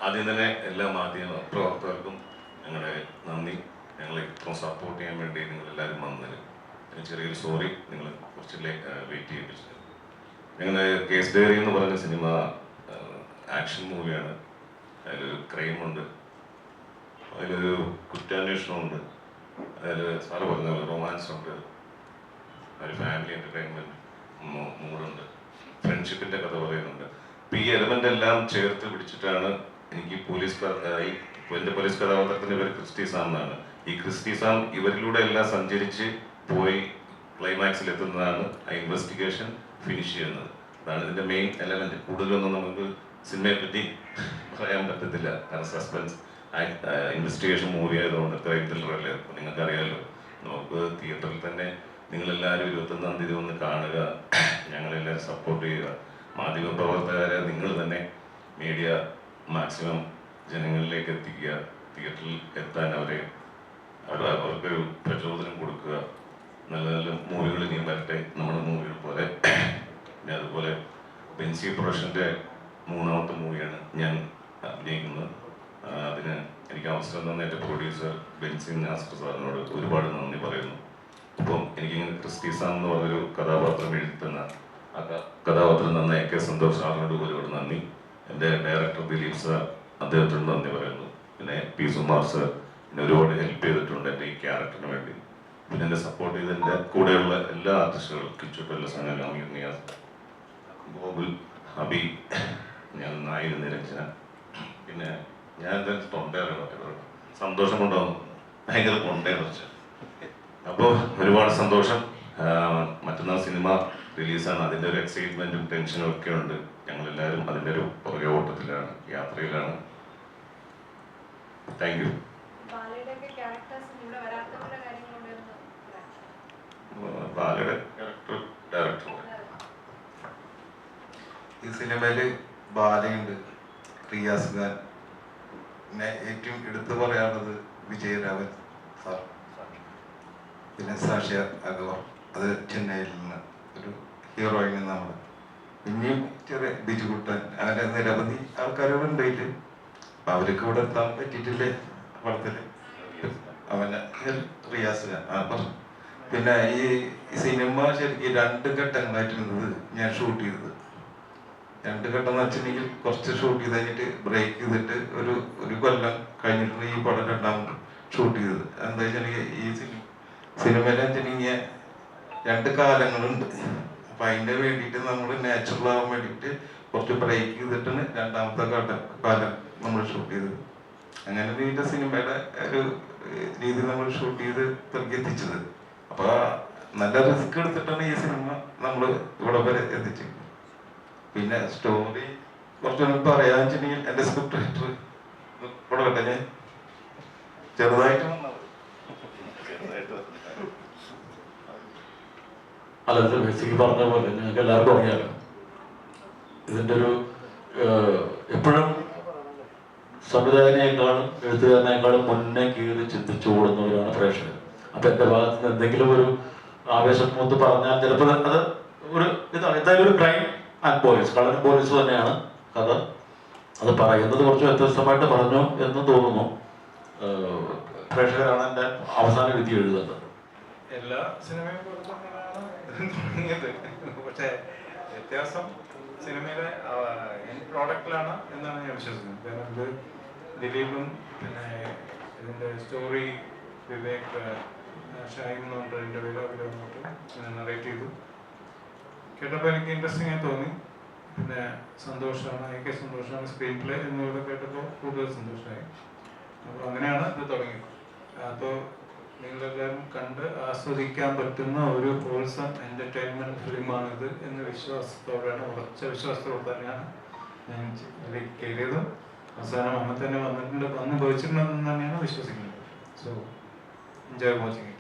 ആദ്യം തന്നെ എല്ലാ മാധ്യമ പ്രവർത്തകർക്കും ഞങ്ങളുടെ നന്ദി. ഞങ്ങളെ ഇത്രയും സപ്പോർട്ട് ചെയ്യാൻ വേണ്ടി നിങ്ങളെല്ലാവരും വന്നതിന് ചെറിയൊരു സോറി, നിങ്ങൾ കുറച്ച് വെയിറ്റ് ചെയ്യിപ്പിച്ചത്. ഞങ്ങളുടെ കേസ് ഡയറി എന്ന് പറഞ്ഞ സിനിമ ആക്ഷൻ മൂവിയാണ്. അതിലൊരു ക്രൈമുണ്ട്, അതിലൊരു കുറ്റാന്വേഷണമുണ്ട്, അതിൽ സാറ് പറഞ്ഞ റൊമാൻസ് ഉണ്ട്, ഒരു ഫാമിലി എൻ്റർടൈൻമെൻറ്റ് മൂഡുണ്ട്, ഫ്രണ്ട്ഷിപ്പിൻ്റെ കഥ പറയുന്നുണ്ട്. അപ്പോൾ ഈ എലമെൻ്റ് എല്ലാം ചേർത്ത് പിടിച്ചിട്ടാണ് എനിക്ക് എൻ്റെ പോലീസ് കഥാപാത്രത്തിൻ്റെ പേര് ക്രിസ്റ്റി സാം എന്നാണ്. ഈ ക്രിസ്റ്റി സാം ഇവരിലൂടെ എല്ലാം സഞ്ചരിച്ച് പോയി ക്ലൈമാക്സിൽ എത്തുന്നതാണ് ആ ഇൻവെസ്റ്റിഗേഷൻ ഫിനിഷ് ചെയ്യുന്നത്. അതാണ് ഇതിൻ്റെ മെയിൻ എലമെൻറ്റ്. കൂടുതലൊന്നും നമുക്ക് സിനിമയെ പറ്റി പറയാൻ പറ്റത്തില്ല, കാരണം സസ്പെൻസ് ഇൻവെസ്റ്റിഗേഷൻ മൂവി ആയതുകൊണ്ട് ക്രൈം ത്രില്ലറല്ലേ. അപ്പോൾ നിങ്ങൾക്കറിയാമല്ലോ, നമുക്ക് തിയേറ്ററിൽ തന്നെ നിങ്ങളെല്ലാവരും 21-ാം തീയതി ഒന്ന് കാണുക, ഞങ്ങളെല്ലാവരും സപ്പോർട്ട് ചെയ്യുക. മാധ്യമപ്രവർത്തകരെ നിങ്ങൾ തന്നെ മീഡിയ മാക്സിമം ജനങ്ങളിലേക്ക് എത്തിക്കുക, തിയേറ്ററിൽ എത്താൻ അവർക്കൊരു പ്രചോദനം കൊടുക്കുക. നല്ല നല്ല മൂവികൾ ഇനിയും വരട്ടെ, നമ്മുടെ മൂവികൾ പോലെ. പിന്നെ അതുപോലെ ബെൻസി പ്രൊഡക്ഷൻ്റെ 3ാമത്തെ മൂവിയാണ് ഞാൻ അഭിനയിക്കുന്നത്. അതിന് എനിക്ക് അവസരം തന്ന എൻ്റെ പ്രൊഡ്യൂസർ ബെൻസി നാസ്കർ സാറിനോട് ഒരുപാട് നന്ദി പറയുന്നു. അപ്പം എനിക്കിങ്ങനെ ക്രിസ്റ്റി സാം എന്ന് പറഞ്ഞൊരു കഥാപാത്രം എഴുതി തന്ന ആ കഥാപാത്രം തന്ന AK സന്തോഷ് സാറിനോട് ഒരുപാട് നന്ദി. എൻ്റെ ഡയറക്ടർ ദിലീപ് സാർ, അദ്ദേഹത്തിനോട് നന്ദി പറയുന്നു. പിന്നെ P. സുമാർ സാർ എന്നെ ഒരുപാട് ഹെൽപ്പ് ചെയ്തിട്ടുണ്ട് എൻ്റെ ഈ ക്യാരക്ടറിന് വേണ്ടി. പിന്നെ എന്നെ സപ്പോർട്ട് ചെയ്ത് എൻ്റെ കൂടെയുള്ള എല്ലാ ആർട്ടിസ്റ്റുകളും, കിച്ചുട്ടല്ല, സനൽ, അമീർ, നിയാസ്, ഗോകുൽ, അബി, ഞാൻ നായക നിരഞ്ജന, പിന്നെ ഞാൻ എന്തായാലും തൊണ്ടയാണ് സന്തോഷം കൊണ്ടാവും, ഭയങ്കര തൊണ്ടയെ കുറച്ച്. അപ്പോൾ ഒരുപാട് സന്തോഷം. മറ്റന്നാൾ സിനിമ റിലീസാണ്, അതിൻ്റെ ഒരു എക്സൈറ്റ്മെൻറ്റും ടെൻഷനും ഒക്കെ ഉണ്ട്. ഞങ്ങളെല്ലാവരും അതിൻ്റെ ഒരു പുറകെ ഓട്ടത്തിലാണ്, യാത്രയിലാണ്. Thank you. ബാലയുടെ ക്യാരക്ടർ ഡയറക്ടർ ഈ സിനിമയിൽ ബാലയുണ്ട്, റിയാസ് ഖാൻ, പിന്നെ ഏറ്റവും എടുത്തു പറയാനുള്ളത് വിജയരാഘവൻ സാർ, പിന്നെ സാഷ്യ അഗവാർ, അത് ചെന്നൈയിൽ നിന്ന് ഒരു ഹീറോയിൻ നമ്മൾ. പിന്നെയും ചെറിയ ബിജുകുട്ടൻ, അങ്ങനെ നിരവധി ആൾക്കാരുണ്ട് ഇതിൽ. അപ്പം അവർക്ക് ഇവിടെ എത്താൻ പറ്റിയിട്ടില്ലേ പടത്തിൽ. അവൻ്റെ റിയാസ് ഖാൻ. പിന്നെ ഈ സിനിമ ശരിക്കും 2 ഘട്ടങ്ങളായിട്ടുള്ളത് ഞാൻ ഷൂട്ട് ചെയ്തത്. 2 ഘട്ടം എന്ന് വെച്ചിട്ടുണ്ടെങ്കിൽ കുറച്ച് ഷൂട്ട് ചെയ്ത് കഴിഞ്ഞിട്ട് ബ്രേക്ക് ചെയ്തിട്ട് ഒരു കൊല്ലം കഴിഞ്ഞിട്ടാണ് ഈ പടം 2ാമത് ഷൂട്ട് ചെയ്തത്. എന്താ വെച്ചിട്ടുണ്ടെങ്കിൽ ഈ സിനിമയിൽ വെച്ചിട്ടുണ്ടെങ്കിൽ 2 കാലങ്ങളുണ്ട്. അപ്പം അതിൻ്റെ വേണ്ടിയിട്ട് നമ്മൾ നാച്ചുറൽ ആവാൻ വേണ്ടിയിട്ട് കുറച്ച് ബ്രേക്ക് ചെയ്തിട്ടാണ് 2ാമത്തെ കാലം നമ്മൾ ഷൂട്ട് ചെയ്തത്. അങ്ങനെ ഇതിൻ്റെ സിനിമയുടെ ഒരു രീതി നമ്മൾ ഷൂട്ട് ചെയ്ത് എത്തിച്ചത്. അപ്പോൾ നല്ല റിസ്ക് എടുത്തിട്ടാണ് ഈ സിനിമ നമ്മൾ ഇവിടെ വരെ എത്തിച്ചത്. പിന്നെ സ്റ്റോറി കുറച്ചൊന്നും പറയാന്ന് വെച്ചിട്ടുണ്ടെങ്കിൽ എൻ്റെ സ്ക്രിപ്റ്റ് റൈറ്റർ ഇവിടെ കേട്ടെ, ഞാൻ ചെറുതായിട്ട് അല്ല, ഇത് ബേസിക്ക് പറഞ്ഞ പോലെ ഞങ്ങൾക്ക് എല്ലാവർക്കും അറിയാലോ, ഇതിൻ്റെ ഒരു എപ്പോഴും സംവിധായകനേക്കാളും എഴുത്തുകാരനേക്കാളും മുന്നേ കീറി ചിന്തിച്ചു ഓടുന്നവരാണ് പ്രേക്ഷകർ. അപ്പം എൻ്റെ ഭാഗത്ത് നിന്ന് എന്തെങ്കിലും ഒരു ആവേശം മൂത്ത് പറഞ്ഞാൽ ചിലപ്പോൾ അത് എന്തായാലും ഒരു ക്രൈം ആൻഡ് പോലീസ്, കള്ളനും പോലീസ് തന്നെയാണ് കഥ. അത് പറയുന്നത് കുറച്ച് വ്യത്യസ്തമായിട്ട് പറഞ്ഞു എന്ന് തോന്നുന്നു. പ്രേക്ഷകരാണ് എൻ്റെ അവസാന വിധി എഴുതേണ്ടത്. എല്ലാ സിനിമയും പോലെ തന്നെയാണ് തുടങ്ങിയത്, പക്ഷേ വ്യത്യാസം സിനിമയിലെ എൻഡ് പ്രോഡക്റ്റിലാണ് എന്നാണ് ഞാൻ വിശ്വസിക്കുന്നത്. കാരണം ഇത് ദിലീപും പിന്നെ ഇതിൻ്റെ സ്റ്റോറി വിവേക് ഷൈൻ എന്ന് പറഞ്ഞിട്ട് ഇൻ്റർവ്യൂലോ വന്നിട്ട് നറേറ്റ് ചെയ്തു. കേട്ടപ്പോൾ എനിക്ക് ഇൻട്രസ്റ്റിംഗ് ആയി തോന്നി. പിന്നെ സന്തോഷമാണ്, AK സന്തോഷമാണ് സ്ക്രീൻ പ്ലേ എന്നിവിടെ കേട്ടപ്പോൾ കൂടുതൽ സന്തോഷമായി. അപ്പോൾ അങ്ങനെയാണ് ഇത് തുടങ്ങിയത്. അപ്പോൾ നിങ്ങളെല്ലാവരും കണ്ട് ആസ്വദിക്കാൻ പറ്റുന്ന ഒരു ഹോൾസം എൻ്റർടൈൻമെൻറ്റ് ഫിലിമാണിത് എന്ന വിശ്വാസത്തോടെയാണ്, ഉറച്ച വിശ്വാസത്തോടെ തന്നെയാണ് ഞാൻ ഇതിലേക്ക് കയറിയതും. അവസാനം അമ്മ തന്നെ വന്നിട്ടുണ്ട്, വന്ന് ഭവിച്ചിട്ടുണ്ടെന്ന് തന്നെയാണ് വിശ്വസിക്കുന്നത്. So enjoy watching.